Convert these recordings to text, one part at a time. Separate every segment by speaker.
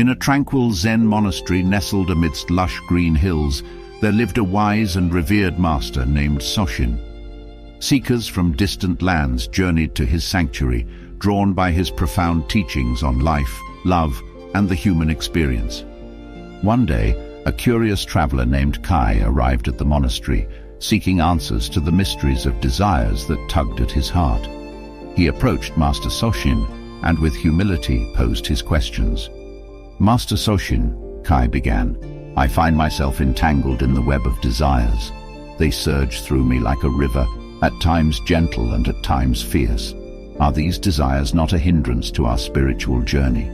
Speaker 1: In a tranquil Zen monastery nestled amidst lush green hills, there lived a wise and revered master named Soshin. Seekers from distant lands journeyed to his sanctuary, drawn by his profound teachings on life, love, and the human experience. One day, a curious traveler named Kai arrived at the monastery, seeking answers to the mysteries of desires that tugged at his heart. He approached Master Soshin and with humility posed his questions. "Master Soshin," Kai began, "I find myself entangled in the web of desires. They surge through me like a river, at times gentle and at times fierce. Are these desires not a hindrance to our spiritual journey?"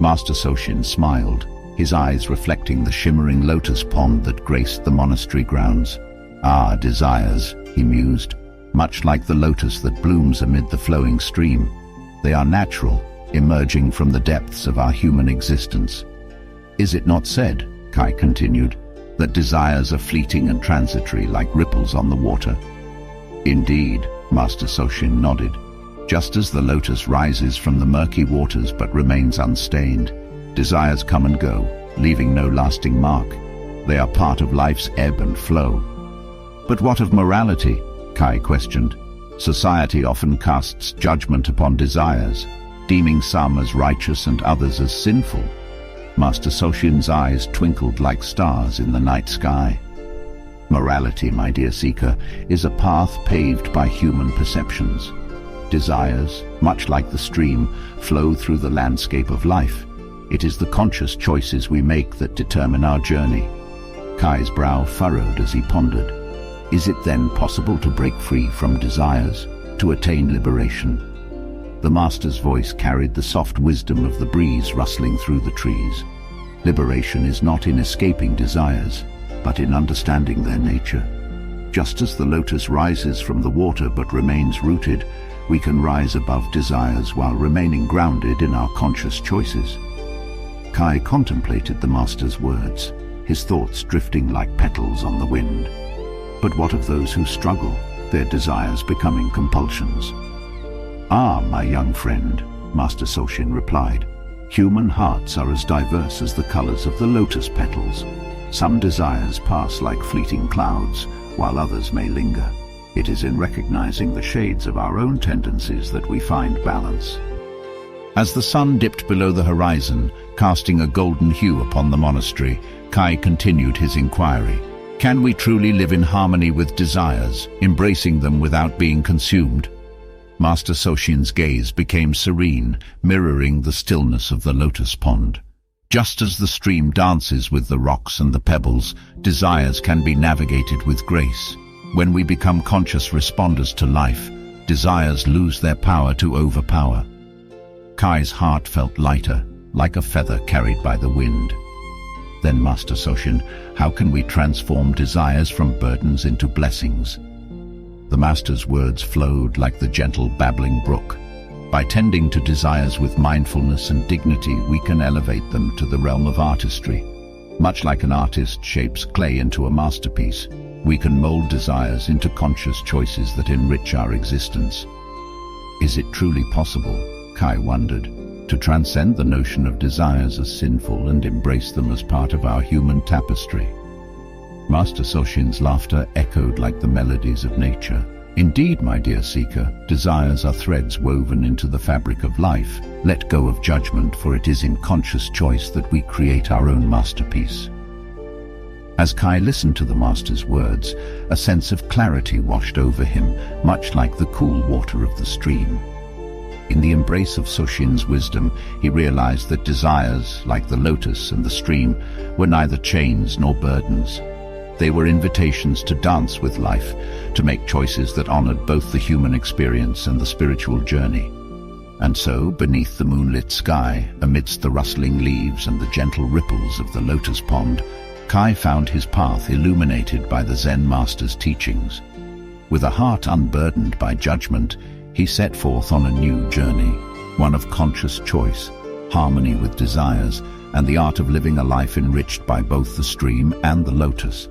Speaker 1: Master Soshin smiled, his eyes reflecting the shimmering lotus pond that graced the monastery grounds. "Ah, desires," he mused, "much like the lotus that blooms amid the flowing stream. They are natural, emerging from the depths of our human existence. Is it not said," Kai continued, "that desires are fleeting and transitory like ripples on the water?" "Indeed," Master Soshin nodded. "Just as the lotus rises from the murky waters but remains unstained, desires come and go, leaving no lasting mark. They are part of life's ebb and flow." "But what of morality?" Kai questioned. "Society often casts judgment upon desires, deeming some as righteous and others as sinful." Master Soshin's eyes twinkled like stars in the night sky. "Morality, my dear seeker, is a path paved by human perceptions. Desires, much like the stream, flow through the landscape of life. It is the conscious choices we make that determine our journey." Kai's brow furrowed as he pondered. Is it then possible to break free from desires, to attain liberation? The Master's voice carried the soft wisdom of the breeze rustling through the trees. Liberation is not in escaping desires, but in understanding their nature. Just as the lotus rises from the water but remains rooted, we can rise above desires while remaining grounded in our conscious choices. Kai contemplated the Master's words, his thoughts drifting like petals on the wind. But what of those who struggle, their desires becoming compulsions? "Ah, my young friend," Master Soshin replied, "human hearts are as diverse as the colors of the lotus petals. Some desires pass like fleeting clouds, while others may linger. It is in recognizing the shades of our own tendencies that we find balance." As the sun dipped below the horizon, casting a golden hue upon the monastery, Kai continued his inquiry. Can we truly live in harmony with desires, embracing them without being consumed? Master Soshin's gaze became serene, mirroring the stillness of the lotus pond. Just as the stream dances with the rocks and the pebbles, desires can be navigated with grace. When we become conscious responders to life, desires lose their power to overpower. Kai's heart felt lighter, like a feather carried by the wind. Then, Master Soshin, how can we transform desires from burdens into blessings? The Master's words flowed like the gentle babbling brook. By tending to desires with mindfulness and dignity, we can elevate them to the realm of artistry. Much like an artist shapes clay into a masterpiece, we can mold desires into conscious choices that enrich our existence. Is it truly possible, Kai wondered, to transcend the notion of desires as sinful and embrace them as part of our human tapestry? Master Soshin's laughter echoed like the melodies of nature. Indeed, my dear seeker, desires are threads woven into the fabric of life. Let go of judgment, for it is in conscious choice that we create our own masterpiece. As Kai listened to the Master's words, a sense of clarity washed over him, much like the cool water of the stream. In the embrace of Soshin's wisdom, he realized that desires, like the lotus and the stream, were neither chains nor burdens. They were invitations to dance with life, to make choices that honored both the human experience and the spiritual journey. And so, beneath the moonlit sky, amidst the rustling leaves and the gentle ripples of the lotus pond, Kai found his path illuminated by the Zen Master's teachings. With a heart unburdened by judgment, he set forth on a new journey, one of conscious choice, harmony with desires, and the art of living a life enriched by both the stream and the lotus.